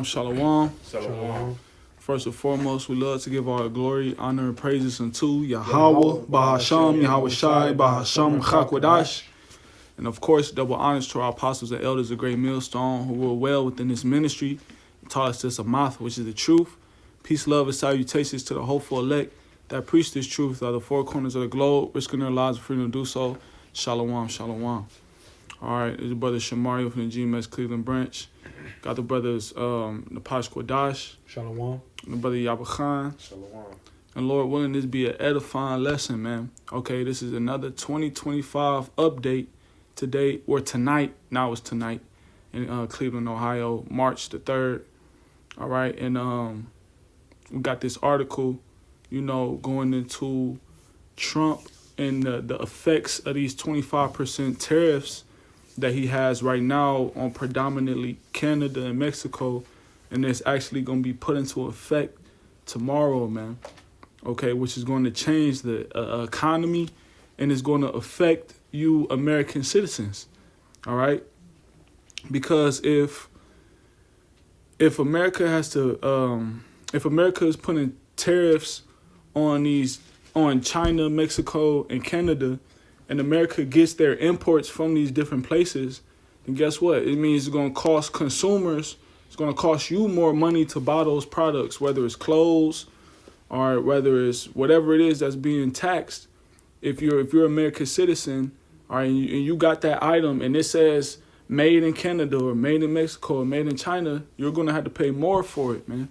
Shalom, shalom. Shalom. First and foremost, we love to give all glory, honor, and praises unto Yahweh, Bahasham, Yahweh Shai, Bahasham, Chakwadash. And of course, double honors to our apostles and elders of Great Millstone who were well within this ministry and taught us this amath, which is the truth. Peace, love, and salutations to the hopeful elect that preach this truth out of the four corners of the globe, risking their lives and freedom to do so. Shalom, shalom. All right, there's your brother Shamario from the GMS Cleveland branch. Got the brothers Napash Kwadash. Shalom. And the brother Yabakhan. Shalom. And Lord willing, this be an edifying lesson, man. Okay, this is another 2025 update today, or tonight. Now it's tonight in Cleveland, Ohio, March the 3rd. All right, and we got this article, going into Trump and the effects of these 25% tariffs that he has right now on predominantly Canada and Mexico, and it's actually going to be put into effect tomorrow, man. Okay, which is going to change the economy, and it's going to affect you American citizens. All right, because if America has to, if America is putting tariffs on China, Mexico, and Canada, and America gets their imports from these different places, and guess what? It means it's going to cost consumers, it's going to cost you more money to buy those products, whether it's clothes or whether it's whatever it is that's being taxed. If you're an American citizen, all right, and you got that item and it says made in Canada or made in Mexico or made in China, you're going to have to pay more for it, man.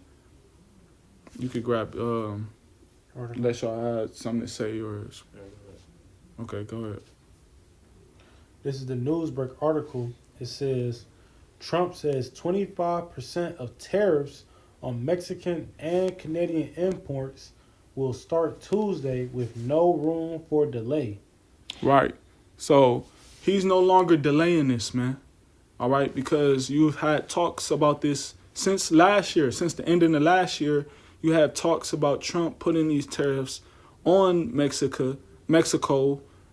You could grab, unless y'all had something to say yours. Okay, go ahead. This is the Newsbreak article. It says, Trump says 25% of tariffs on Mexican and Canadian imports will start Tuesday with no room for delay. Right. So he's no longer delaying this, man. All right, because you've had talks about this since last year, since the end of the last year. You had talks about Trump putting these tariffs on Mexico,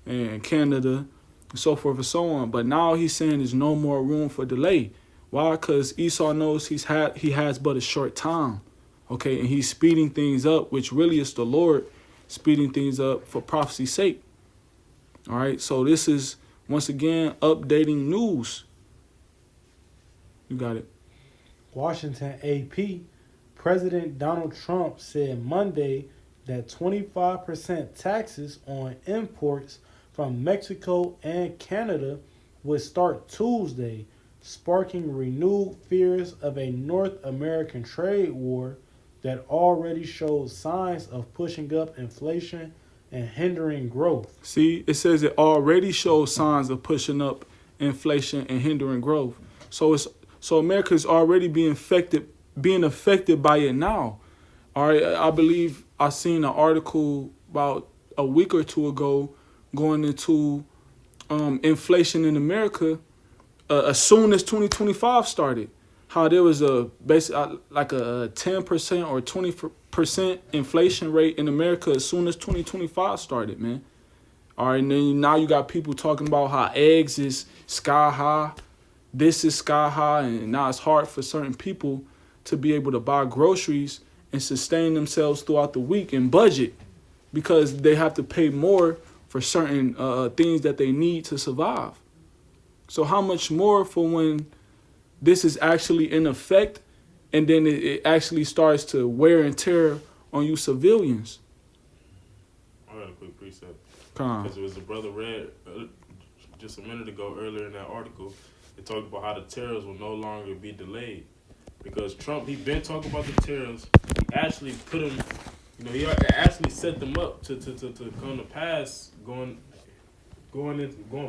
and Canada, and so forth and so on. But now he's saying there's no more room for delay. Why? Because Esau knows he has but a short time. Okay, and he's speeding things up, which really is the Lord speeding things up for prophecy's sake. All right, so this is, once again, updating news. You got it. Washington AP, President Donald Trump said Monday that 25% taxes on imports from Mexico and Canada would start Tuesday, sparking renewed fears of a North American trade war that already showed signs of pushing up inflation and hindering growth. See, it says it already shows signs of pushing up inflation and hindering growth. So America is already being affected by it now. All right, I believe I seen an article about a week or two ago going into inflation in America as soon as 2025 started. How there was like a 10% or 20% inflation rate in America as soon as 2025 started, man. All right, and then now you got people talking about how eggs is sky high, this is sky high, and now it's hard for certain people to be able to buy groceries and sustain themselves throughout the week and budget because they have to pay more for certain things that they need to survive. So how much more for when this is actually in effect and then it actually starts to wear and tear on you civilians? I got a quick precept. Because it was a brother read just a minute ago earlier in that article. It talked about how the tariffs will no longer be delayed. Because Trump, he been talking about the tariffs. He actually put them, he actually set them up to come to pass going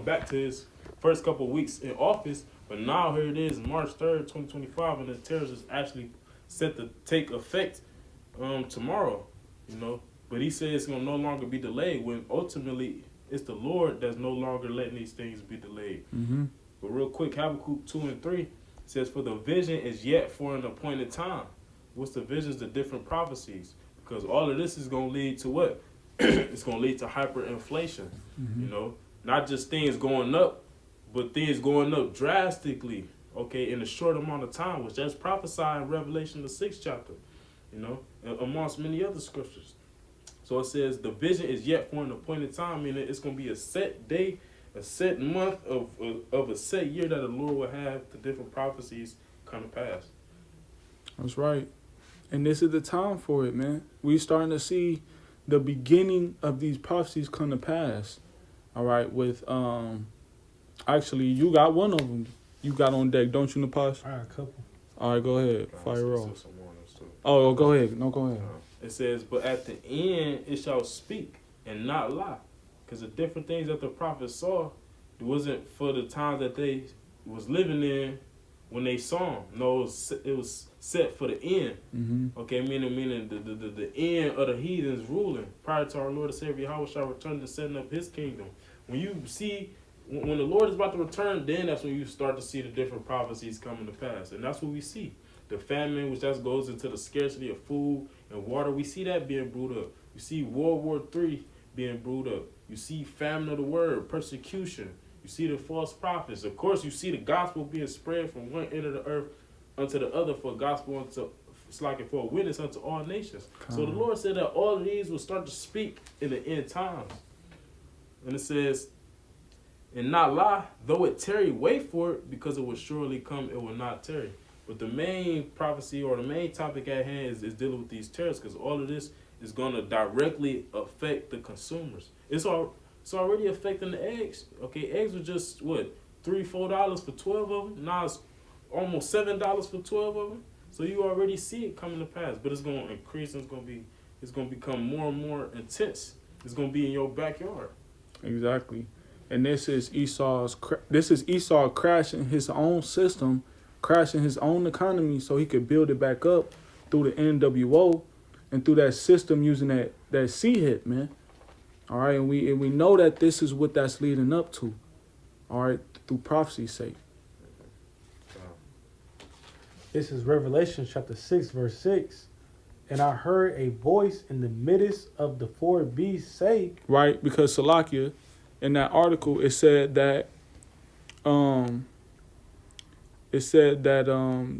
back to his first couple of weeks in office. But now here it is, March 3rd, 2025, and the tariffs is actually set to take effect tomorrow, But he said it's going to no longer be delayed when ultimately it's the Lord that's no longer letting these things be delayed. Mm-hmm. But real quick, Habakkuk 2 and 3 says, for the vision is yet for an appointed time. What's the visions? The different prophecies. Because all of this is going to lead to what? It's going to lead to hyperinflation. Mm-hmm. Not just things going up, but things going up drastically. okay, in a short amount of time, which that's prophesied in Revelation the 6th chapter, you know, amongst many other scriptures. So it says the vision is yet for an appointed time, meaning it's going to be a set day, a set month of a set year that the Lord will have the different prophecies come to pass. That's right. And this is the time for it, man. We starting to see the beginning of these prophecies come to pass. All right, with actually you got one of them you got on deck, don't you, Napash? I got a couple. All right, go ahead. Fire off. off. Oh, go ahead. No, go ahead. It says, but at the end it shall speak and not lie. Because the different things that the prophets saw, it wasn't for the time that they was living in when they saw him. No, it was set for the end. Mm-hmm. Okay, meaning the end of the heathens ruling prior to our Lord and Savior Yahweh shall return to setting up his kingdom. When you see, when the Lord is about to return, then that's when you start to see the different prophecies coming to pass. And that's what we see. The famine, which just goes into the scarcity of food and water, we see that being brewed up. You see World War III being brewed up. You see famine of the word, persecution. You see the false prophets. Of course, you see the gospel being spread from one end of the earth unto the other for gospel unto, it's like for a witness unto all nations. So the Lord said that all of these will start to speak in the end times. And it says, and not lie, though it tarry, wait for it, because it will surely come, it will not tarry. But the main prophecy or the main topic at hand is dealing with these tariffs, because all of this is going to directly affect the consumers. It's already affecting the eggs. Okay, eggs were just, what, $3-4 for 12 of them? Now it's almost $7 for 12 of them. So you already see it coming to pass, but it's going to increase and it's going to become more and more intense. It's going to be in your backyard. Exactly. And this is Esau crashing his own system, crashing his own economy so he could build it back up through the NWO and through that system using that C hit, man. All right, and we know that this is what that's leading up to. All right, through prophecy's sake. This is Revelation chapter 6, verse 6. And I heard a voice in the midst of the four beasts say, right, because Salakia, in that article, it said that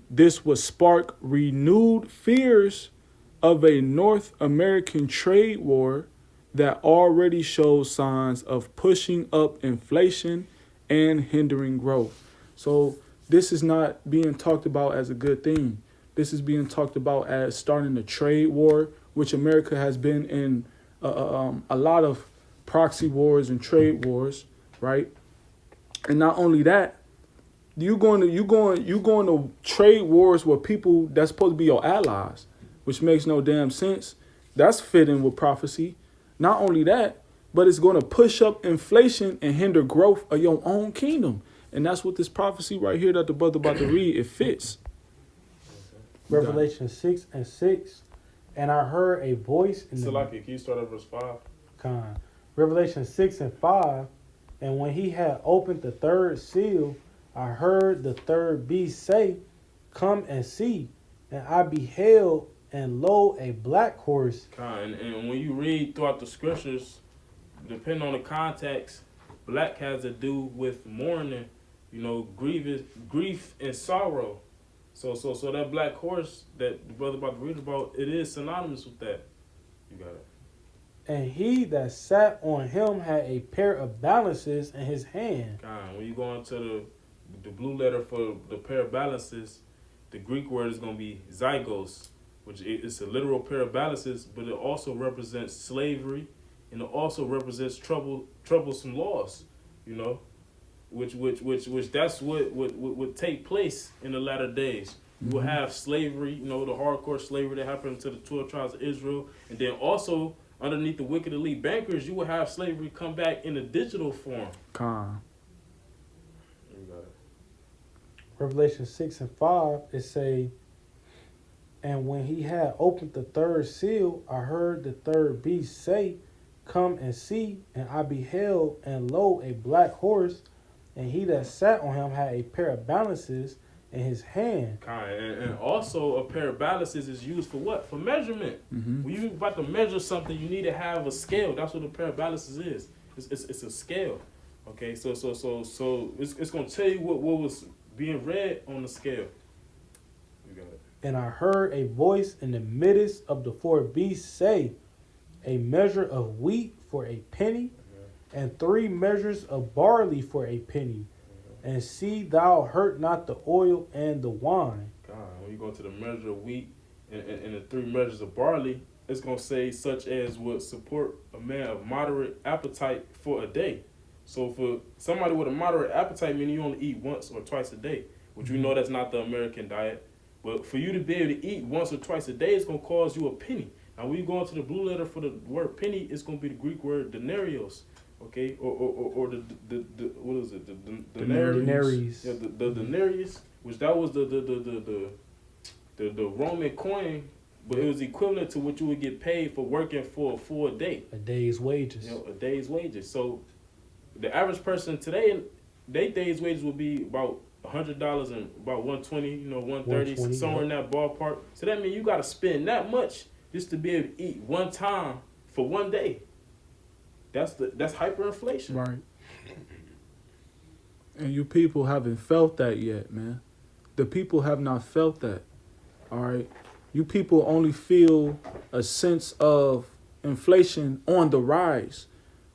this would spark renewed fears of a North American trade war that already shows signs of pushing up inflation and hindering growth. So this is not being talked about as a good thing. This is being talked about as starting a trade war, which America has been in a lot of proxy wars and trade wars, right? And not only that, you going to trade wars with people that's supposed to be your allies, which makes no damn sense. That's fitting with prophecy. Not only that, but it's going to push up inflation and hinder growth of your own kingdom. And that's what this prophecy right here that the brother about to read, it fits. Revelation 6 and 6. And I heard a voice in Salaki, can you start at verse 5? Revelation 6 and 5. And when he had opened the third seal, I heard the third beast say, come and see. And I beheld, and lo, a black horse. And when you read throughout the scriptures, depending on the context, black has to do with mourning, grief and sorrow. So that black horse that the brother about to read about, it is synonymous with that. You got it. And he that sat on him had a pair of balances in his hand. When you go into the blue letter for the pair of balances, the Greek word is going to be zygos, which is a literal pair of balances, but it also represents slavery, and it also represents troublesome loss, which that's what would take place in the latter days. You will have slavery, the hardcore slavery that happened to the 12 tribes of Israel, and then also underneath the wicked elite bankers, you will have slavery come back in a digital form. You got it. Revelation 6 and 5, it say, and when he had opened the third seal, I heard the third beast say, come and see. And I beheld, and lo, a black horse, and he that sat on him had a pair of balances in his hand. And also a pair of balances is used for what? For measurement. Mm-hmm. When you're about to measure something, you need to have a scale. That's what a pair of balances is. It's a scale. Okay, so it's gonna tell you what was being read on the scale. You got it. And I heard a voice in the midst of the four beasts say, a measure of wheat for a penny, and 3 measures of barley for a penny. And see thou hurt not the oil and the wine. God, when you go to the measure of wheat and the 3 measures of barley, it's going to say such as would support a man of moderate appetite for a day. So for somebody with a moderate appetite, meaning you only eat once or twice a day, which we know that's not the American diet. But for you to be able to eat once or twice a day, it's going to cost you a penny. Now, when you go into the blue letter for the word penny, it's going to be the Greek word denarios, okay? Or the what is it? The Denarius. Yeah, the denarius, which that was the Roman coin, but it was equivalent to what you would get paid for working for a full day. A day's wages. You know, a day's wages. So the average person today, their day's wages would be about $100 and about $120, you know, $130, somewhere in that ballpark. So that means you got to spend that much just to be able to eat one time for one day. That's hyperinflation. Right. And you people haven't felt that yet, man. The people have not felt that. All right. You people only feel a sense of inflation on the rise.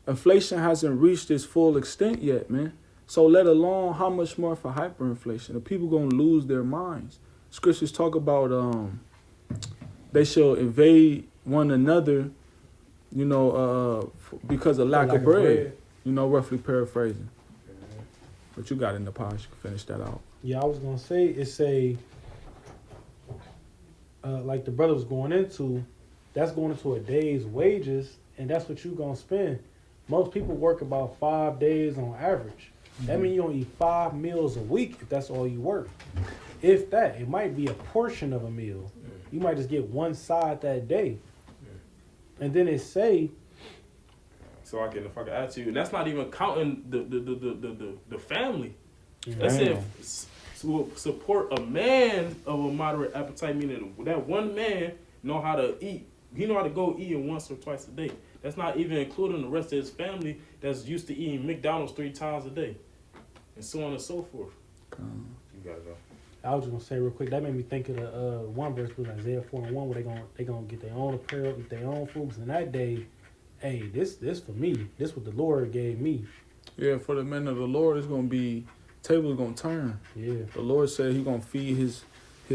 Inflation hasn't reached its full extent yet, man. So let alone how much more for hyperinflation. The people gonna lose their minds. Scriptures talk about they shall invade one another, you know, because of lack of bread. You know, roughly paraphrasing. But you got in the past, you can finish that out. Yeah, I was gonna say it's like the brother was going into, that's going into a day's wages, and that's what you gonna spend. Most people work about 5 days on average. That means you only eat 5 meals a week if that's all you work. If that, it might be a portion of a meal. You might just get one side that day. And then it say, so if I can add to you, and that's not even counting the family. That's if support a man of a moderate appetite, meaning that one man know how to eat. He know how to go eating once or twice a day. That's not even including the rest of his family that's used to eating McDonald's 3 times a day, and so on and so forth. You gotta go. I was just gonna say real quick, that made me think of the one verse with Isaiah 4:1, where they gonna get their own apparel, eat their own foods. And that day, hey, this for me. This what the Lord gave me. Yeah, for the men of the Lord, it's gonna be tables gonna turn. Yeah. The Lord said He gonna feed His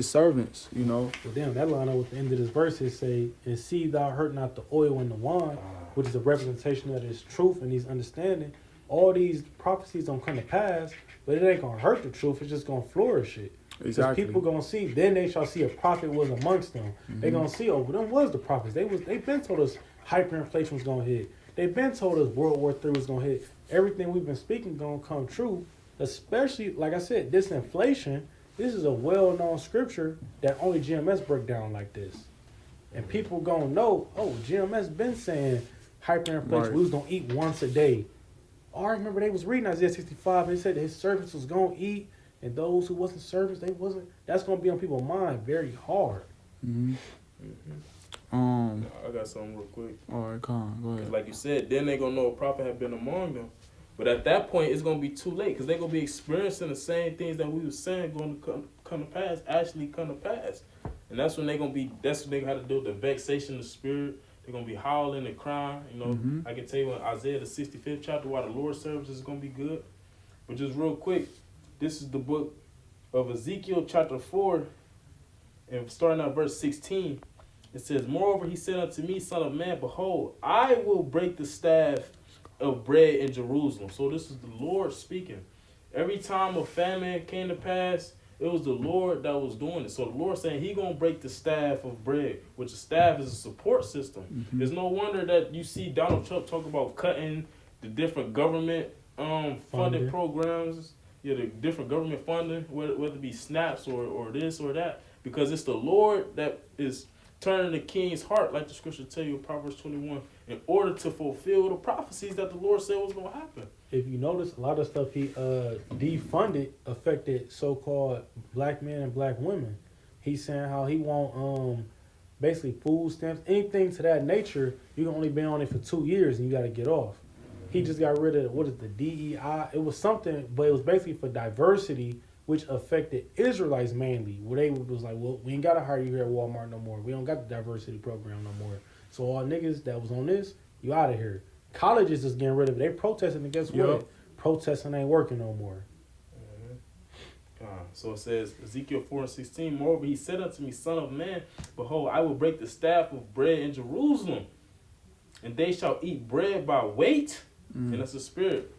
servants. You know. Well, damn, that line up with the end of this verse is say, and see thou hurt not the oil and the wine, which is a representation of this truth and these understanding. All these prophecies don't come to pass, but it ain't gonna hurt the truth. It's just gonna flourish it. Exactly. People gonna see. Then they shall see a prophet was amongst them. They gonna see. Oh, them was the prophets. They been told us hyperinflation was gonna hit. They been told us World War III was gonna hit. Everything we've been speaking gonna come true. Especially, like I said, this inflation. This is a well-known scripture that only GMS break down like this, and people gonna know. Oh, GMS been saying hyperinflation. Right. We was gonna eat once a day. Oh, I remember they was reading Isaiah 65. And they said that his servants was gonna eat. And those who wasn't servants, they wasn't. That's gonna be on people's mind very hard. I got something real quick. All right, come on, go ahead. Like you said, then they gonna know a prophet have been among them. But at that point, it's gonna be too late because they gonna be experiencing the same things that we was saying going to come to pass, actually come to pass. And that's when they gonna be. That's when they gonna have to deal with the vexation of the spirit. They're gonna be howling and crying. You know, I can tell you in Isaiah the 65th chapter why the Lord's service is gonna be good. But just real quick. This is the book of Ezekiel chapter 4, and starting at verse 16, it says, moreover, he said unto me, son of man, behold, I will break the staff of bread in Jerusalem. So this is the Lord speaking. Every time a famine came to pass, it was the Lord that was doing it. So the Lord saying he going to break the staff of bread, which the staff is a support system. There's no wonder that you see Donald Trump talk about cutting the different government funded programs. Yeah, the different government funding, whether it be snaps or this or that, because it's the Lord that is turning the king's heart, like the scripture tell you in Proverbs 21, in order to fulfill the prophecies that the Lord said was going to happen. If you notice, a lot of stuff he defunded affected so-called black men and black women. He's saying how he want basically food stamps, anything to that nature. You can only be on it for 2 years and you got to get off. He just got rid of, what is the DEI? It was something, but it was basically for diversity which affected Israelites mainly, where they was like, well, we ain't gotta hire you here at Walmart no more. We don't got the diversity program no more. So all niggas that was on this, you out of here. Colleges is getting rid of it. They protesting, and guess what? Protesting ain't working no more. So it says, Ezekiel 4:16, moreover, he said unto me, Son of man, behold, I will break the staff of bread in Jerusalem, and they shall eat bread by weight. And that's the spirit.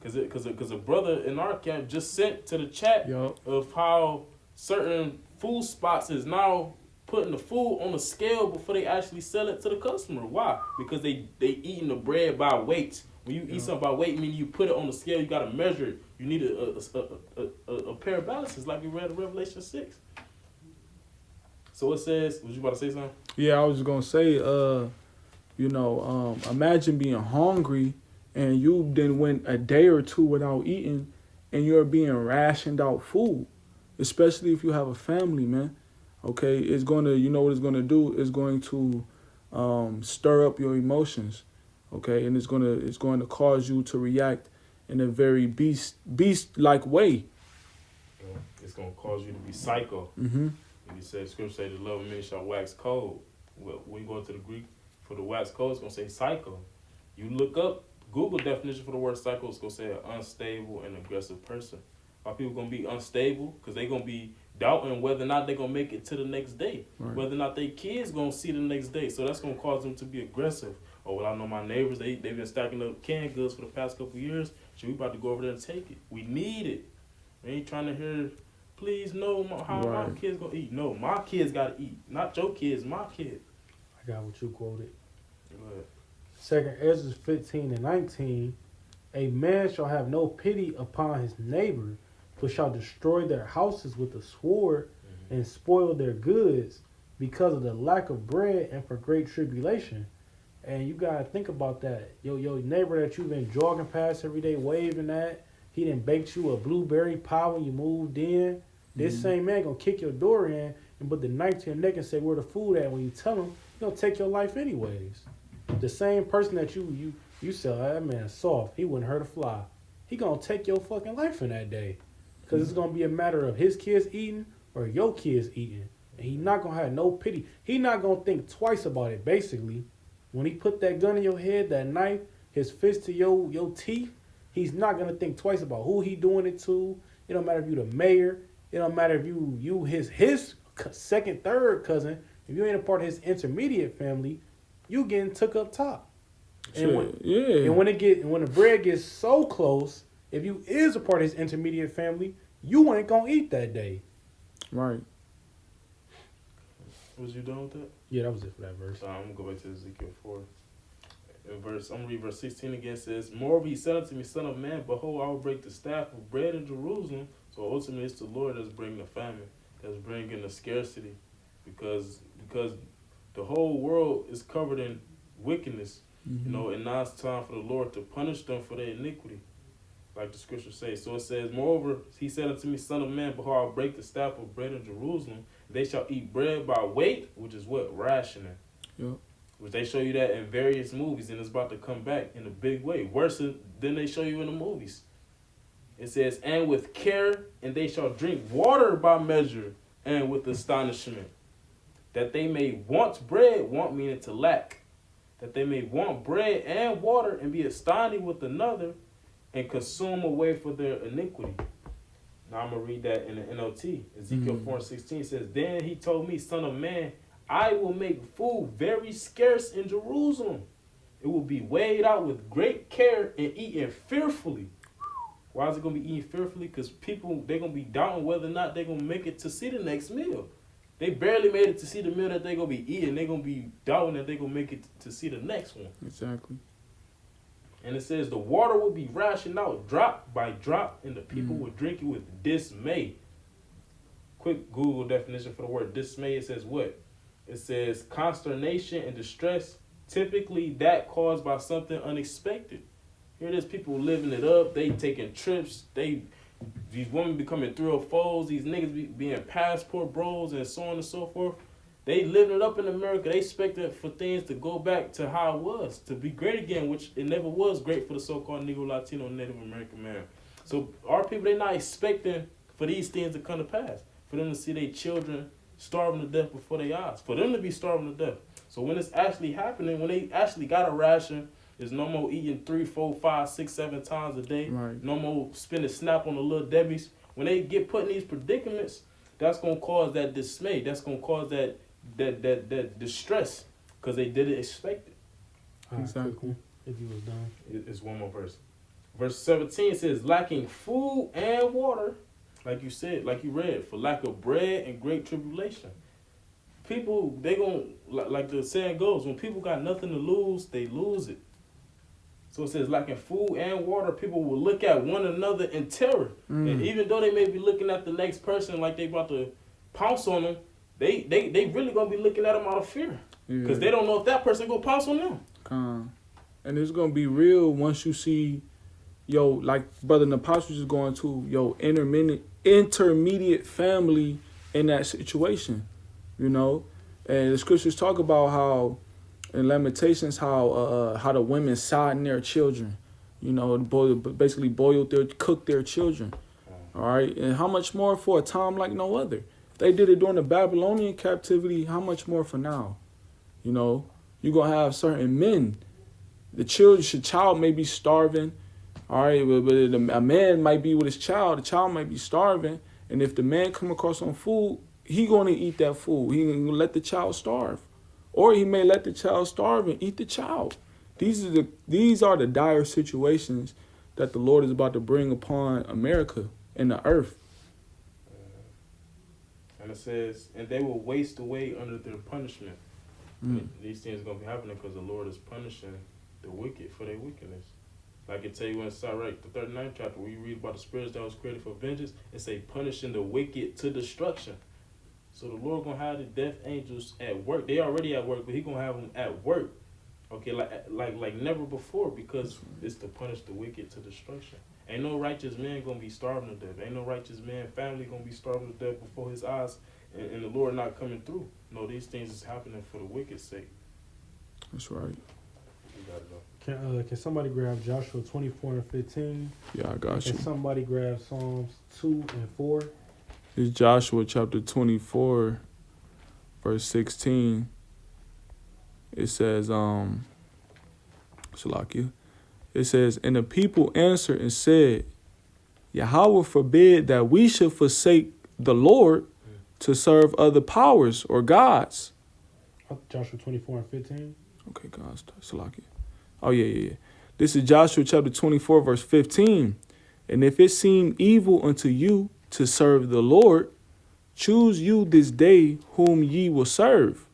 Because a brother in our camp just sent to the chat of how certain food spots is now putting the food on a scale before they actually sell it to the customer. Why? Because they eating the bread by weight. When you eat something by weight, meaning you put it on the scale, you got to measure it. You need a pair of balances, like we read in Revelation 6. So it says, was you about to say something? Yeah, I was gonna say, imagine being hungry and you then went a day or two without eating, and you're being rationed out food, especially if you have a family, man. Okay, it's gonna, you know what it's gonna do? It's going to stir up your emotions. Okay, and it's going to cause you to react in a very beast-like way. It's going to cause you to be psycho. Mm-hmm. And he said, Scripture say, the love of many shall wax cold. Well, when you go to the Greek for the wax cold, it's going to say psycho. You look up, Google definition for the word psycho, it's going to say an unstable and aggressive person. Why people going to be unstable? Because they're going to be doubting whether or not they're going to make it to the next day. Right. Whether or not their kids going to see the next day. So that's going to cause them to be aggressive. Oh, well, I know my neighbors, they've been stacking up canned goods for the past couple of years. So we about to go over there and take it. We need it. We ain't trying to hear, please, no, how my kids going to eat. No, my kids got to eat. Not your kids, my kid. I got what you quoted. Go ahead. 2nd Ezra 15:19, a man shall have no pity upon his neighbor, but shall destroy their houses with the sword and spoil their goods because of the lack of bread and for great tribulation. And you gotta think about that. Your neighbor that you've been jogging past every day, waving at, he done baked you a blueberry pie when you moved in. This same man gonna kick your door in and put the knife to your neck and say, where the food at? When you tell him, he gonna take your life anyways. The same person that you sell, that man soft, he wouldn't hurt a fly. He gonna take your fucking life in that day. Because it's gonna be a matter of his kids eating or your kids eating. And he not gonna have no pity. He not gonna think twice about it, basically. When he put that gun in your head, that knife, his fist to your teeth, he's not going to think twice about who he doing it to. It don't matter if you the mayor. It don't matter if you his second, third cousin. If you ain't a part of his intermediate family, you getting took up top. And when the bread gets so close, if you is a part of his intermediate family, you ain't going to eat that day. Right. Was you done with that? Yeah, that was it for that verse. I'm going to go back to Ezekiel 4. I'm going to read verse 16 again. It says, moreover, he said unto me, Son of man, behold, I will break the staff of bread in Jerusalem. So ultimately, it's the Lord that's bringing the famine, that's bringing the scarcity. Because the whole world is covered in wickedness, and now it's time for the Lord to punish them for their iniquity, like the scriptures say. So it says, moreover, he said unto me, Son of man, behold, I will break the staff of bread in Jerusalem. They shall eat bread by weight, which is what? Rationing. Yep. Which they show you that in various movies, and it's about to come back in a big way. Worse than they show you in the movies. It says, and with care, and they shall drink water by measure, and with astonishment. That they may want bread, want meaning to lack. That they may want bread and water, and be astonished with another, and consume away for their iniquity. Now I'm going to read that in the NLT. Ezekiel 4:16 says, then he told me, Son of man, I will make food very scarce in Jerusalem. It will be weighed out with great care and eaten fearfully. Why is it going to be eaten fearfully? Because people, they're going to be doubting whether or not they're going to make it to see the next meal. They barely made it to see the meal that they're going to be eating. They're going to be doubting that they're going to make it to see the next one. Exactly. And it says the water will be rationed out drop by drop, and the people will drink it with dismay. Quick Google definition for the word dismay. It says what? It says consternation and distress, typically that caused by something unexpected. Here it is, people living it up. They taking trips. These women becoming 304s. These niggas being passport bros and so on and so forth. They living it up in America. They expecting for things to go back to how it was, to be great again, which it never was great for the so-called Negro, Latino, Native American man. So our people, they not expecting for these things to come to pass. For them to see their children starving to death before their eyes. For them to be starving to death. So when it's actually happening, when they actually got a ration, there's no more eating 3, 4, 5, 6, 7 times a day. Right. No more spending snap on the little Debbie's. When they get put in these predicaments, that's gonna cause that dismay. That's gonna cause that distress, because they didn't expect it. Exactly. If you was done. It's one more verse. Verse 17 says, lacking food and water, like you said, like you read, for lack of bread and great tribulation. People, they gon', like the saying goes, when people got nothing to lose, they lose it. So it says, lacking food and water, people will look at one another in terror. And even though they may be looking at the next person like they about to pounce on them, they really gonna be looking at them out of fear. Because they don't know if that person gonna pounce on them. And it's gonna be real once you see, like Brother Napas was just going to, intermediate family in that situation, And the scriptures talk about how, in Lamentations, how the women sodden their children, basically cook their children. All right, and how much more for a time like no other? If they did it during the Babylonian captivity, how much more for now? You're gonna have certain men. The child may be starving, all right, but a man might be with his child. The child might be starving, and if the man come across some food, he gonna eat that food. He gonna let the child starve, or he may let the child starve and eat the child. These are the dire situations that the Lord is about to bring upon America and the earth. And it says, and they will waste away under their punishment. These things are gonna be happening because the Lord is punishing the wicked for their wickedness. Like it tell you in Sirach, the 39th chapter, where you read about the spirits that was created for vengeance, it say punishing the wicked to destruction. So the Lord gonna have the death angels at work. They already at work, but he gonna have them at work. Okay, like never before, because it's to punish the wicked to destruction. Ain't no righteous man gonna be starving to death. Ain't no righteous man family gonna be starving to death before his eyes, and the Lord not coming through. No, these things is happening for the wicked's sake. That's right. You gotta know. Can somebody grab Joshua 24 and 15? Yeah, I got you. Can somebody grab Psalms 2 and 4? It's Joshua chapter 24, verse 16. It says, Shalakia. It says, and the people answered and said, Yahweh forbid that we should forsake the Lord to serve other powers or gods. Joshua 24 and 15. Okay, God, Shalakia. Oh, yeah. This is Joshua chapter 24, verse 15. And if it seem evil unto you to serve the Lord, choose you this day whom ye will serve,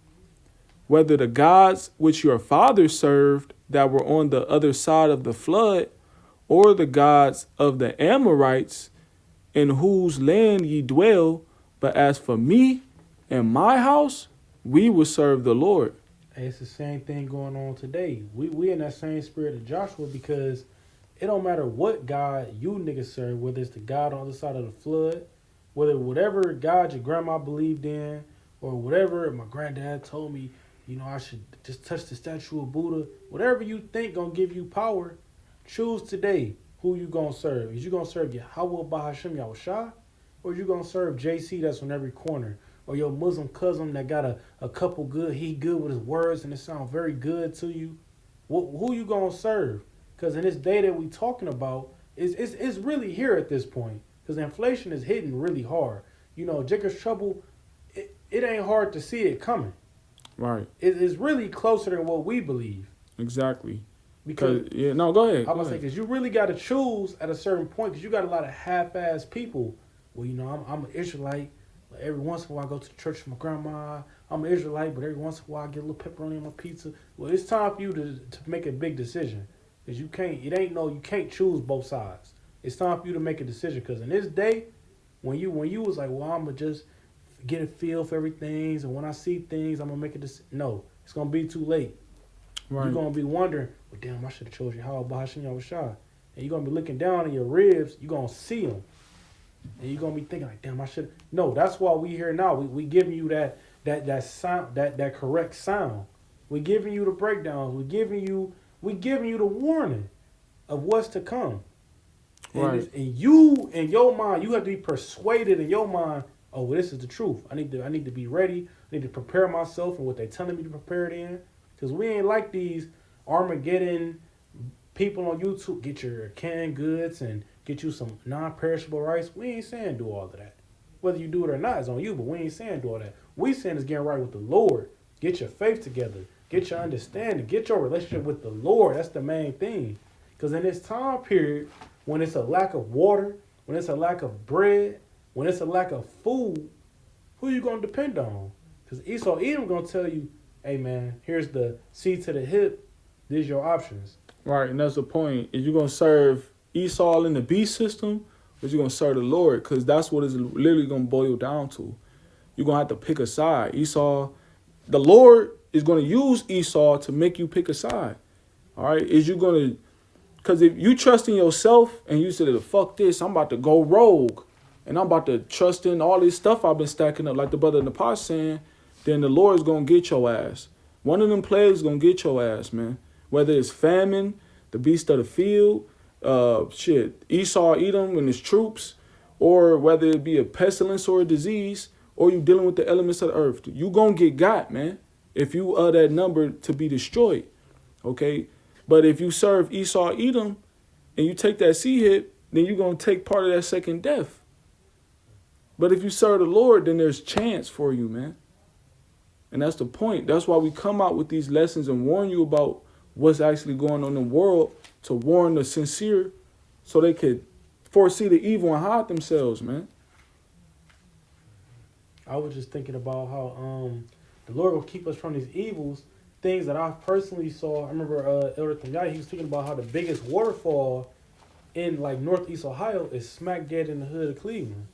whether the gods which your fathers served that were on the other side of the flood, or the gods of the Amorites in whose land ye dwell. But as for me and my house, we will serve the Lord. Hey, it's the same thing going on today. We in that same spirit of Joshua, because it don't matter what God you niggas serve, whether it's the God on the other side of the flood, whatever God your grandma believed in, or whatever my granddad told me, I should just touch the statue of Buddha. Whatever you think gonna give you power, choose today who you gonna serve. Is you gonna serve Yahweh Bahashim Yahushua, or you gonna serve JC that's on every corner, or your Muslim cousin that got a couple he good with his words and it sounds very good to you? Who you gonna serve? Because in this day that we talking about, it's really here at this point. Because inflation is hitting really hard. Jacob's trouble, it ain't hard to see it coming. Right. It's really closer than what we believe. Exactly. Because go ahead. I was saying, because you really got to choose at a certain point, because you got a lot of half-ass people. Well, I'm an Israelite, but every once in a while I go to the church with my grandma. I'm an Israelite, but every once in a while I get a little pepperoni on my pizza. Well, it's time for you to make a big decision, because you can't choose both sides. It's time for you to make a decision, because in this day, when you was like, well, I'm gonna just get a feel for everything, and when I see things, I'm gonna make a decision. No, it's gonna be too late. Right. You're gonna be wondering, well, damn, I should have chosen Yahweh Bahashim Yahushua. And you're gonna be looking down on your ribs. You're gonna see them, and you're gonna be thinking like, damn, I should. No, that's why we here now. We giving you that sound, that correct sound. We giving you the breakdowns. We giving you the warning of what's to come. And, and you, in your mind, you have to be persuaded in your mind. Oh, well, this is the truth. I need to be ready. I need to prepare myself for what they're telling me to prepare it in. Because we ain't like these Armageddon people on YouTube. Get your canned goods and get you some non-perishable rice. We ain't saying do all of that. Whether you do it or not is on you, but we ain't saying do all that. We saying is getting right with the Lord. Get your faith together. Get your understanding. Get your relationship with the Lord. That's the main thing. Because in this time period, when it's a lack of water, when it's a lack of bread, when it's a lack of food, who you going to depend on? Because Esau Edom going to tell you, hey, man, here's the seed to the hip. These your options. Right, and that's the point. Is you going to serve Esau in the beast system, or you going to serve the Lord? Because that's what it's literally going to boil down to. You're going to have to pick a side. Esau, the Lord is going to use Esau to make you pick a side. All right? Is you going to, because if you trust in yourself and you say, fuck this, I'm about to go rogue, and I'm about to trust in all this stuff I've been stacking up, like the brother in the pot saying, then the Lord's going to get your ass. One of them plagues is going to get your ass, man. Whether it's famine, the beast of the field, Esau, Edom and his troops, or whether it be a pestilence or a disease, or you dealing with the elements of the earth. You going to get got, man, if you are that number to be destroyed, okay? But if you serve Esau, Edom, and you take that sea hit, then you're going to take part of that second death. But if you serve the Lord, then there's chance for you, man. And that's the point. That's why we come out with these lessons and warn you about what's actually going on in the world, to warn the sincere so they could foresee the evil and hide themselves, man. I was just thinking about how the Lord will keep us from these evils, things that I personally saw. I remember Elder Tanyai, he was speaking about how the biggest waterfall in like Northeast Ohio is smack dead in the hood of Cleveland.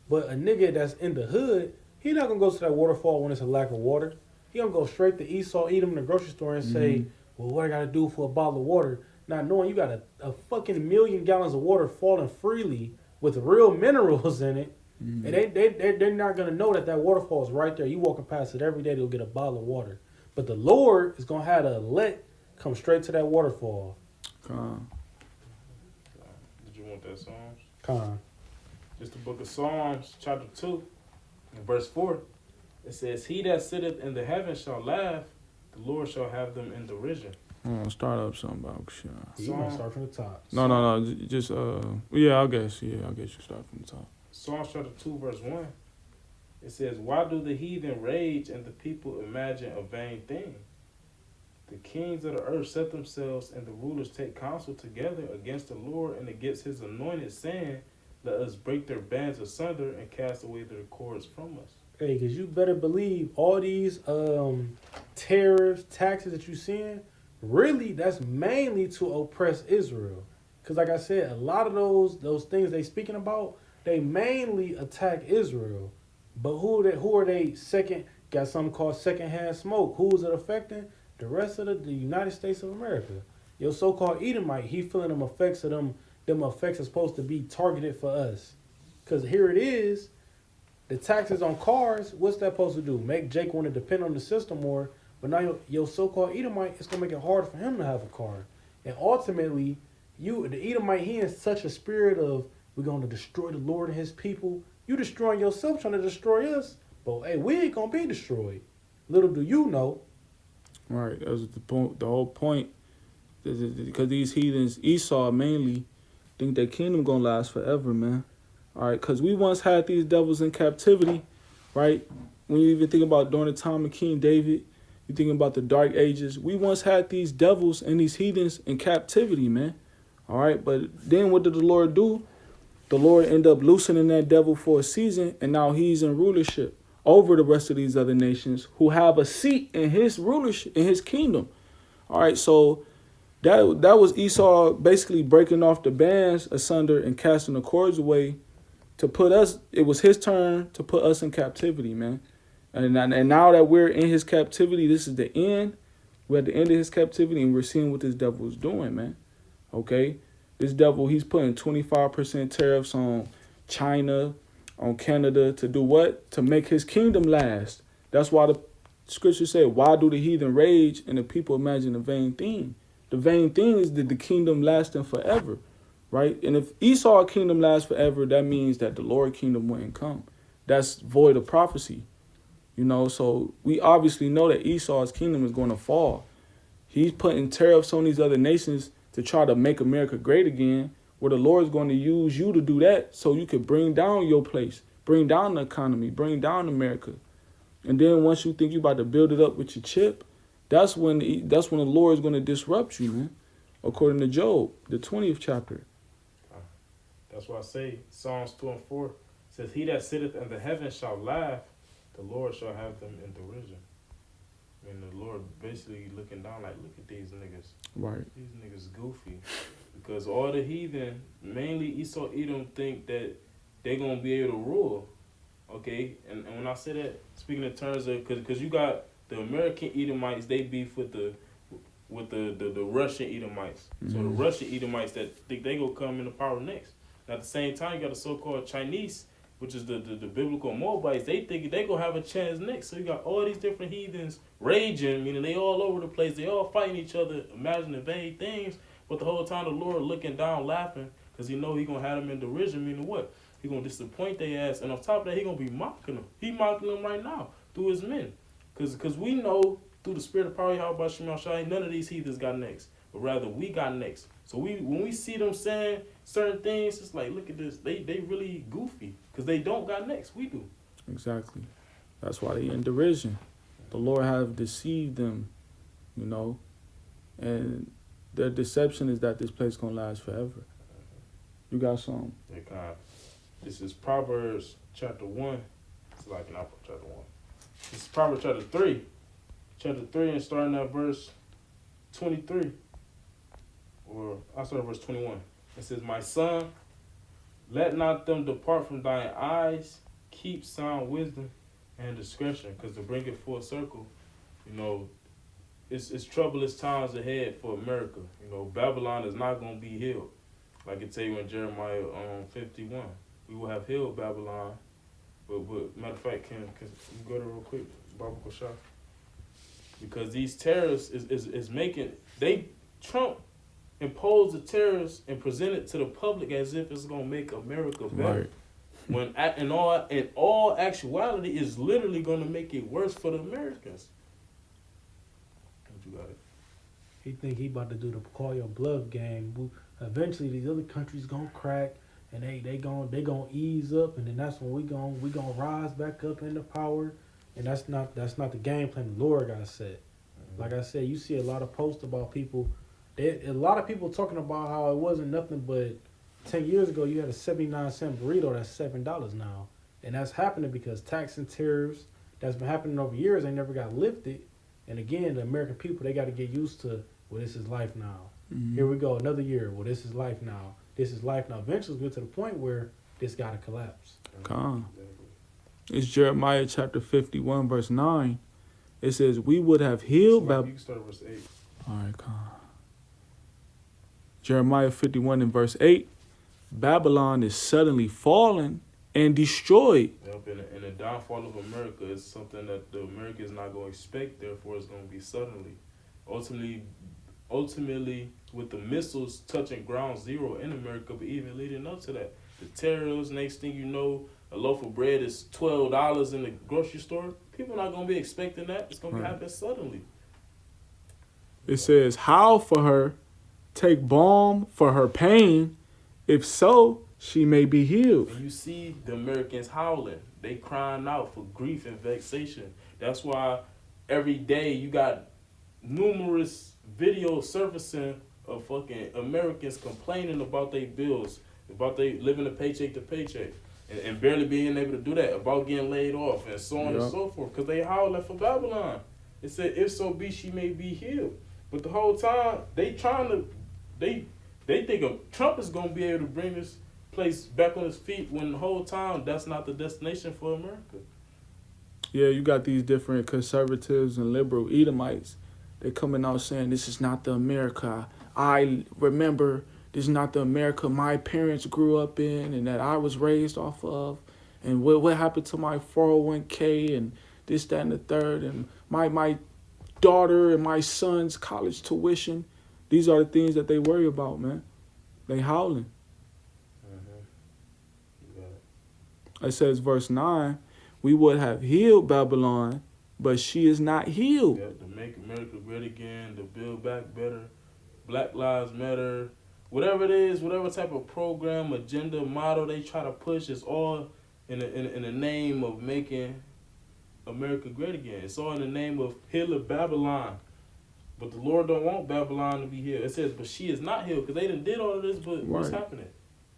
But a nigga that's in the hood, he not going to go to that waterfall when it's a lack of water. He going to go straight to Esau, Edom in the grocery store and say, well, what I got to do for a bottle of water? Not knowing you got a fucking million gallons of water falling freely with real minerals in it. And they're not going to know that waterfall is right there. You walking past it every day, they'll get a bottle of water. But the Lord is going to have to let come straight to that waterfall. Con. Did you want that Psalms? Con. Just the book of Psalms, chapter 2, and verse 4. It says, he that sitteth in the heavens shall laugh, the Lord shall have them in derision. Start up something about sure. You want to start from the top. No. Just yeah, I guess you start from the top. Psalms chapter 2, verse 1. It says, why do the heathen rage and the people imagine a vain thing? The kings of the earth set themselves and the rulers take counsel together against the Lord and against his anointed, saying, let us break their bands asunder and cast away their cords from us. Hey, because you better believe all these tariffs, taxes that you're seeing, really, that's mainly to oppress Israel. Because like I said, a lot of those things they speaking about, they mainly attack Israel. But who are they second, got something called secondhand smoke. Who is it affecting? The rest of the United States of America. Your so-called Edomite, he feeling them effects of them effects are supposed to be targeted for us. Because here it is, the taxes on cars, what's that supposed to do? Make Jake want to depend on the system more. But now your so-called Edomite, it's going to make it hard for him to have a car. And ultimately, the Edomite, he in such a spirit of, we're going to destroy the Lord and his people. You destroying yourself trying to destroy us. But, hey, we ain't going to be destroyed. Little do you know. Right, that was the point. The whole point, because these heathens, Esau mainly, think their kingdom going to last forever, man. All right, because we once had these devils in captivity, right? When you even think about during the time of King David, you think about the Dark Ages. We once had these devils and these heathens in captivity, man. All right, but then what did the Lord do? The Lord ended up loosening that devil for a season, and now he's in rulership over the rest of these other nations who have a seat in his rulership, in his kingdom. All right, so that was Esau basically breaking off the bands asunder and casting the cords away to put us, it was his turn to put us in captivity, man. And now that we're in his captivity, this is the end. We're at the end of his captivity, and we're seeing what this devil is doing, man. Okay? This devil, he's putting 25% tariffs on China, on Canada, to do what? To make his kingdom last. That's why the scripture said, why do the heathen rage and the people imagine a vain thing? The vain thing is that the kingdom lasting forever. right? And if Esau's kingdom lasts forever, that means that the Lord's kingdom wouldn't come. That's void of prophecy, you know. So we obviously know that Esau's kingdom is going to fall. He's putting tariffs on these other nations to try to make America great again, where the Lord's going to use you to do that so you can bring down your place, bring down the economy, bring down America. And then once you think you're about to build it up with your chip, that's when the Lord is going to disrupt you, man. According to Job, the 20th chapter. That's why I say Psalms 2:4 says, "He that sitteth in the heavens shall laugh; the Lord shall have them in derision." And the Lord basically looking down like, look at these niggas. Right. These niggas goofy. Because all the heathen, mainly Esau, Edom, think that they're going to be able to rule. Okay? And when I say that, speaking in terms of, because you got the American Edomites, they beef with the Russian Edomites. Mm-hmm. So the Russian Edomites that think they going to come into power next. And at the same time, you got the so-called Chinese, which is the biblical Moabites. They think they going to have a chance next. So you got all these different heathens raging, meaning they all over the place. They all fighting each other, imagining vague things. But the whole time the Lord looking down, laughing, because he know he going to have them in derision, meaning what? He going to disappoint their ass. And on top of that, he going to be mocking them. He mocking them right now through his men. Because we know through the spirit of power, Yahweh Shema Shai, none of these heathens got next. But rather, we got next. So when we see them saying certain things, it's like, look at this. They really goofy. Because they don't got next. We do. Exactly. That's why they in derision. The Lord have deceived them, you know. And their deception is that this place going to last forever. You got some? Yeah, kind of. This is Proverbs chapter 1. It's like an apple chapter 1. This is Proverbs chapter 3. Chapter 3 and starting at verse 23. Or I'll start at verse 21. It says, "My son, let not them depart from thine eyes. Keep sound wisdom and discretion." Because to bring it full circle, you know, it's troublous times ahead for America. You know, Babylon is not going to be healed. Like it tell you in Jeremiah 51. We will have healed Babylon. But matter of fact, can you go there real quick, Biblical shot? Because these tariffs is making, Trump imposed the tariffs and present it to the public as if it's going to make America better. Right. When in all actuality, is literally going to make it worse for the Americans. You got it. He think he about to do the call your bluff game. Eventually, these other countries gonna crack, and they gonna ease up, and then that's when we gonna rise back up into power. And that's not the game plan the Lord got set. Mm-hmm. Like I said, you see a lot of posts about people. A lot of people talking about how it wasn't nothing but 10 years ago you had a 79-cent burrito that's $7 now, and that's happening because tax and tariffs that's been happening over years. They never got lifted. And again, the American people, they got to get used to, well, this is life now. Mm-hmm. Here we go, another year. Well, this is life now. This is life now. Eventually, we'll get to the point where this got to collapse. Come. It's Jeremiah chapter 51, verse 9. It says, "We would have healed Babylon." You can start verse 8. All right, come. Jeremiah 51 and verse 8. "Babylon is suddenly fallen and destroyed." Yep, and the downfall of America is something that the Americans not going to expect. Therefore, it's going to be suddenly. Ultimately, with the missiles touching ground zero in America, but even leading up to that, the tariffs. Next thing you know, a loaf of bread is $12 in the grocery store. People not going to be expecting that. It's going to be happening suddenly. It says, "Howl for her, take balm for her pain. If so, she may be healed." And you see the Americans howling. They crying out for grief and vexation. That's why every day you got numerous videos surfacing of fucking Americans complaining about their bills, about they living a paycheck to paycheck, and barely being able to do that, about getting laid off, and so on and so forth, because they howling for Babylon. It said, "If so be, she may be healed." But the whole time, they think Trump is going to be able to bring this place back on his feet when the whole time that's not the destination for America. Yeah, you got these different conservatives and liberal Edomites. They coming out saying, "This is not the America I remember. This is not the America my parents grew up in and that I was raised off of. And what happened to my 401k and this, that, and the third, and my daughter and my son's college tuition." These are the things that they worry about, man. They howling. It says, verse 9, we would have healed Babylon, but she is not healed. Yeah, to make America great again, to build back better, Black Lives Matter, whatever it is, whatever type of program, agenda, motto they try to push, is all in the name of making America great again. It's all in the name of healing Babylon. But the Lord don't want Babylon to be healed. It says, but she is not healed, because they did all of this, but what's Right. happening?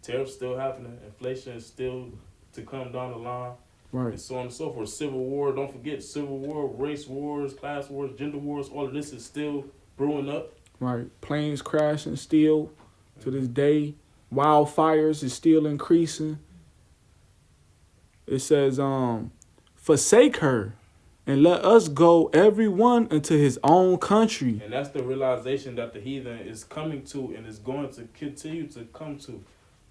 Tariffs still happening. Inflation is still to come down the line. Right. And so on and so forth. Civil war, don't forget civil war, race wars, class wars, gender wars, all of this is still brewing up. Right. Planes crashing still to this day. Wildfires is still increasing. It says, forsake her and let us go every one into his own country. And that's the realization that the heathen is coming to and is going to continue to come to.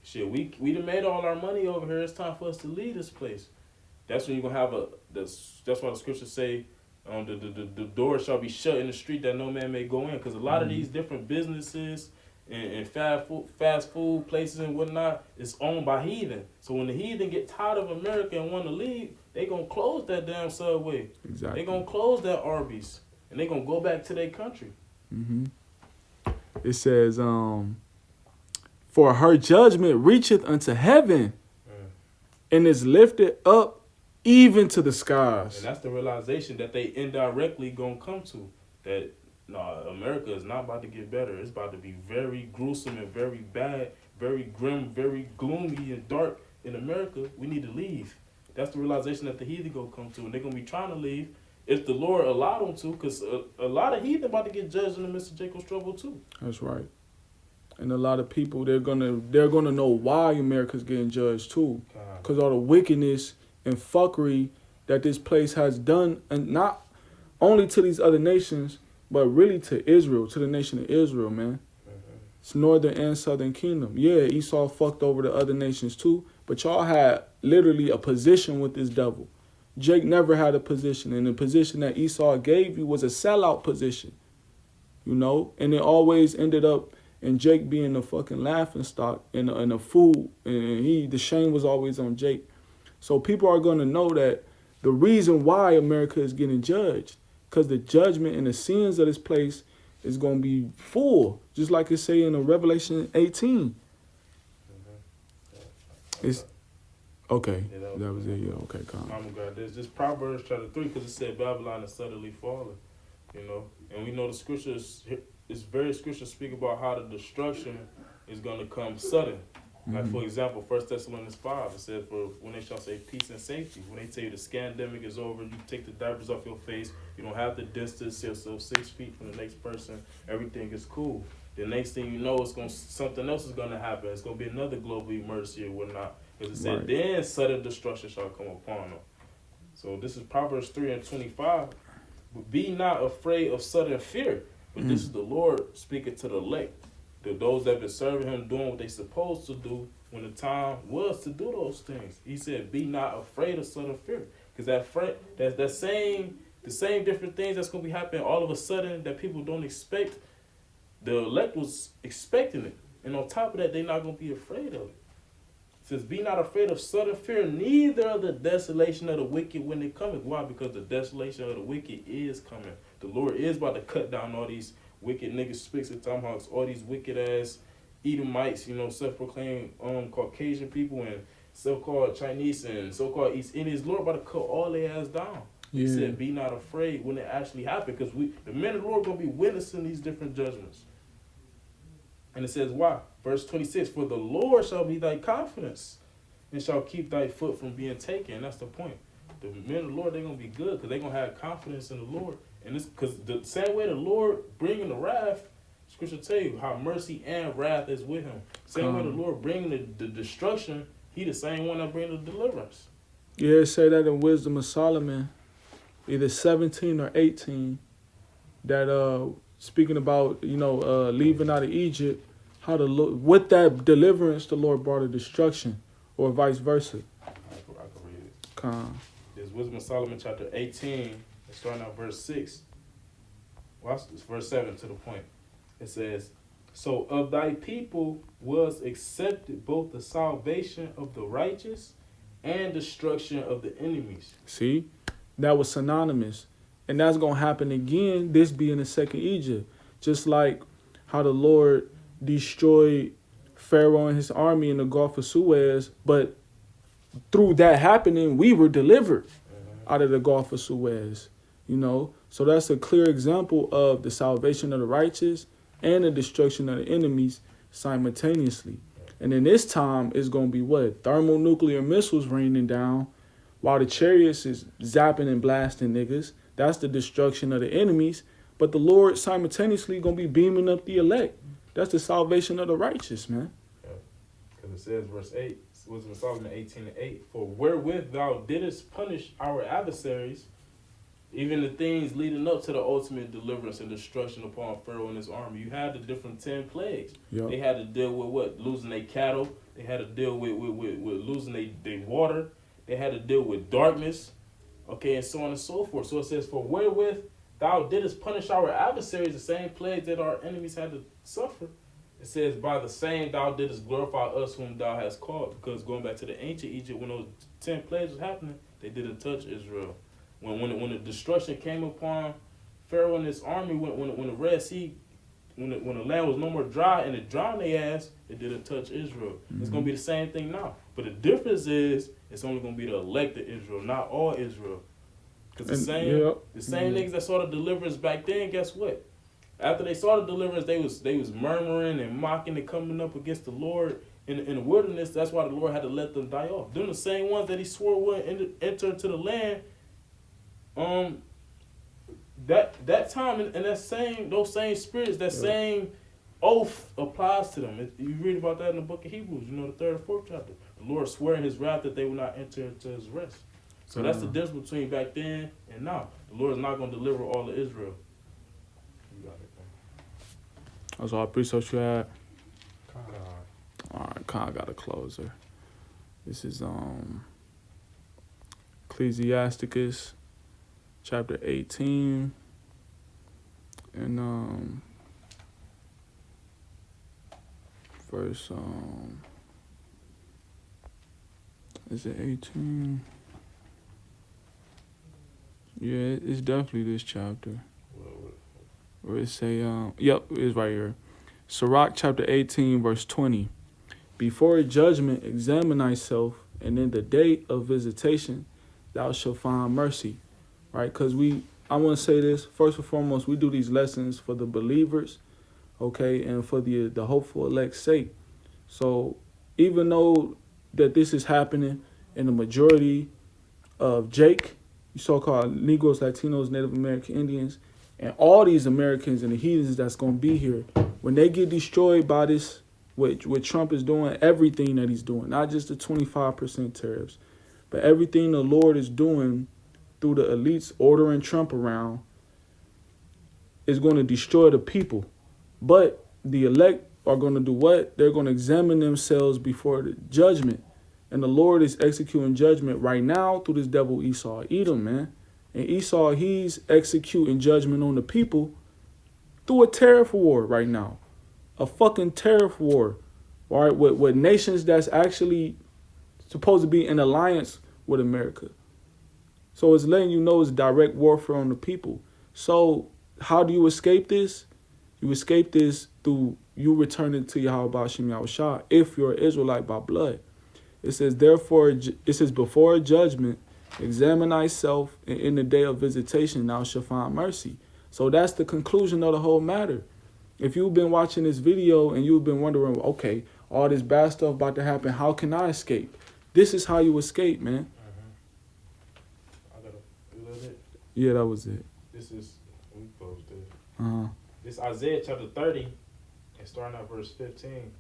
Shit, we done made all our money over here. It's time for us to leave this place. That's when you're going to have that's why the scriptures say, the door shall be shut in the street that no man may go in. Because a lot of these different businesses and fast food places and whatnot is owned by heathen. So when the heathen get tired of America and want to leave, they going to close that damn Subway. Exactly. They going to close that Arby's. And they going to go back to their country. Mm-hmm. It says, for her judgment reacheth unto heaven and is lifted up even to the skies. And that's the realization that they indirectly gonna come to. That America is not about to get better. It's about to be very gruesome and very bad, very grim, very gloomy and dark in America. We need to leave. That's the realization that the heathen gonna come to, and they're gonna be trying to leave if the Lord allowed them to, because a lot of heathen about to get judged in the midst of Jacob's trouble too. That's right. And a lot of people, they're gonna know why America's getting judged too, because all the wickedness and fuckery that this place has done, and not only to these other nations, but really to Israel, to the nation of Israel, man. It's northern and southern kingdom. Yeah, Esau fucked over the other nations too, but y'all had literally a position with this devil. Jake never had a position, and the position that Esau gave you was a sellout position, you know, and it always ended up in Jake being the fucking laughing stock and a fool, and the shame was always on Jake. So people are going to know that the reason why America is getting judged, because the judgment and the sins of this place is going to be full, just like it say in Revelation 18. It's okay. Yeah, that was it. Yeah. Okay. Calm. Mama God, there's this Proverbs chapter 3, because it said Babylon is suddenly falling, you know, and we know the scriptures. It's very scriptures speak about how the destruction is going to come sudden. Like, for example, 1 Thessalonians 5, it says, for when they shall say peace and safety, when they tell you the scandemic is over, you take the diapers off your face, you don't have to distance yourself 6 feet from the next person, everything is cool. The next thing you know, something else is going to happen. It's going to be another global emergency or whatnot. Because it said, then sudden destruction shall come upon them. So this is Proverbs 3:25. But be not afraid of sudden fear. But this is the Lord speaking to the elect. To those that have been serving him, doing what they supposed to do when the time was to do those things. He said, be not afraid of sudden fear. Because the same different things that's going to be happening all of a sudden that people don't expect, the elect was expecting it. And on top of that, they're not going to be afraid of it. It says, be not afraid of sudden fear, neither of the desolation of the wicked when it cometh. Why? Because the desolation of the wicked is coming. The Lord is about to cut down all these wicked niggas, spicks and tomahawks, all these wicked ass Edomites, you know, self-proclaimed Caucasian people and so-called Chinese and so-called East Indians. Lord about to cut all their ass down. He said, be not afraid when it actually happened, because the men of the Lord are going to be witnessing these different judgments. And it says, why? Verse 26, for the Lord shall be thy confidence and shall keep thy foot from being taken. And that's the point. The men of the Lord, they're going to be good because they're going to have confidence in the Lord. And it's because the same way the Lord bringing the wrath, scripture tell you how mercy and wrath is with him. Same way the Lord bringing the destruction, he the same one that bring the deliverance. Yeah, it say that in Wisdom of Solomon, either 17 or 18, that speaking about, you know, leaving out of Egypt, how to look with that deliverance, the Lord brought a destruction, or vice versa. I can read it. There's Wisdom of Solomon chapter 18. Starting out verse 6. Watch this, verse 7 to the point. It says, so of thy people was accepted both the salvation of the righteous and destruction of the enemies. See, that was synonymous. And that's going to happen again, this being the second Egypt. Just like how the Lord destroyed Pharaoh and his army in the Gulf of Suez, but through that happening, we were delivered out of the Gulf of Suez, you know. So that's a clear example of the salvation of the righteous and the destruction of the enemies simultaneously. And in this time, it's going to be what? Thermonuclear missiles raining down while the chariots is zapping and blasting niggas. That's the destruction of the enemies. But the Lord simultaneously going to be beaming up the elect. That's the salvation of the righteous, man. Because it says, verse 8, was in Solomon 18:8, for wherewith thou didst punish our adversaries, even the things leading up to the ultimate deliverance and destruction upon Pharaoh and his army. You had the different 10 plagues. Yep. They had to deal with what? Losing their cattle. They had to deal with losing their water. They had to deal with darkness. Okay, and so on and so forth. So it says, for wherewith thou didst punish our adversaries, the same plagues that our enemies had to suffer. It says, by the same thou didst glorify us whom thou hast called. Because going back to the ancient Egypt, when those 10 plagues was happening, they didn't touch Israel. When the destruction came upon Pharaoh and his army, when the Red Sea, when the land was no more dry and it drowned their ass, it didn't touch Israel. Mm-hmm. It's going to be the same thing now. But the difference is, it's only going to be the elected Israel, not all Israel. Because the same niggas that saw the deliverance back then, guess what? After they saw the deliverance, they was murmuring and mocking and coming up against the Lord in the wilderness. That's why the Lord had to let them die off. Them the same ones that he swore wouldn't enter into the land. That time and those same spirits, that same oath applies to them. You read about that in the book of Hebrews, the 3rd and 4th chapter. The Lord swore in his wrath that they would not enter into his rest. So that's the difference between back then and now. The Lord is not going to deliver all of Israel. You got it, man. That's all I appreciate you had. All right, Khan got a closer. This is Ecclesiasticus chapter 18 and verse is it 18? Yeah, it's definitely this chapter. Where it say yep, it's right here. Sirach chapter 18 verse 20. Before judgment examine thyself, and in the day of visitation thou shalt find mercy. Right? Because I want to say this, first and foremost, we do these lessons for the believers, okay, and for the hopeful elect's sake. So even though that this is happening in the majority of so-called Negroes, Latinos, Native American Indians, and all these Americans and the heathens that's going to be here, when they get destroyed by this, what Trump is doing, everything that he's doing, not just the 25% tariffs, but everything the Lord is doing through the elites ordering Trump around, is going to destroy the people. But the elect are going to do what? They're going to examine themselves before the judgment. And the Lord is executing judgment right now through this devil Esau, Edom, man. And Esau, he's executing judgment on the people through a tariff war right now. A fucking tariff war, all right, with nations that's actually supposed to be in alliance with America. So it's letting you know it's direct warfare on the people. So how do you escape this? You escape this through you returning to Yahweh Shem Yahushua if you're an Israelite by blood. It says, therefore, it says, before judgment, examine thyself, and in the day of visitation thou shalt find mercy. So that's the conclusion of the whole matter. If you've been watching this video and you've been wondering, okay, all this bad stuff about to happen, how can I escape? This is how you escape, man. Yeah, that was it. This is, let me close this. This Isaiah chapter 30, and starting at verse 15,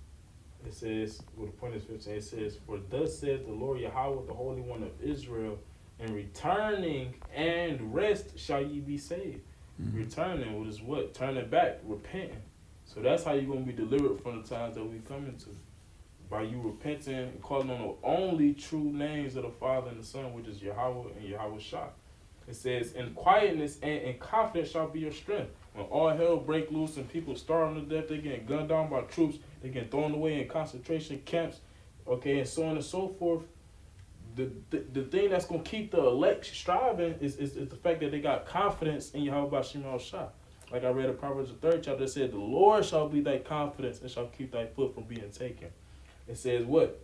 it says, well, the point is 15, it says, for thus says the Lord Yahweh, the Holy One of Israel, in returning and rest shall ye be saved. Mm-hmm. Returning, which is what? Turning back, repenting. So that's how you're going to be delivered from the times that we come into. By you repenting and calling on the only true names of the Father and the Son, which is Yahweh and Yahweh Shah. It says, in quietness and in confidence shall be your strength. When all hell break loose and people starving to death, they getting gunned down by troops, they getting thrown away in concentration camps, okay, and so on and so forth. the thing that's gonna keep the elect striving is the fact that they got confidence in Yahweh Shema Shah. Like I read in Proverbs the 3rd chapter, that said, "The Lord shall be thy confidence and shall keep thy foot from being taken." It says what?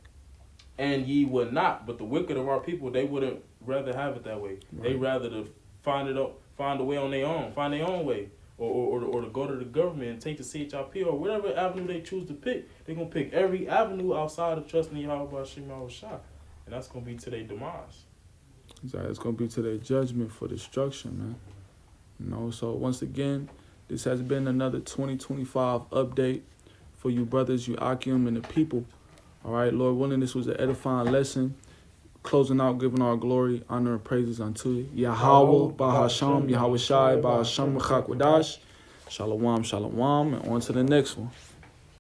And ye would not, but the wicked of our people, they wouldn't rather have it that way. Right. They rather to find a way on their own, find their own way, or to go to the government and take the CHIP or whatever avenue they choose to pick. They're gonna pick every avenue outside of trusting Yahweh Shema Shah. And that's going to be to their demise. Exactly. It's going to be to their judgment for destruction, man. You know, so once again, this has been another 2025 update for you brothers, you Akim, and the people. All right, Lord willing, this was an edifying lesson. Closing out, giving our glory, honor, and praises unto you. Yahweh, Bahasham, Yahweh Shai, Bahasham, Chakwadash. Shalom, shalom, and on to the next one.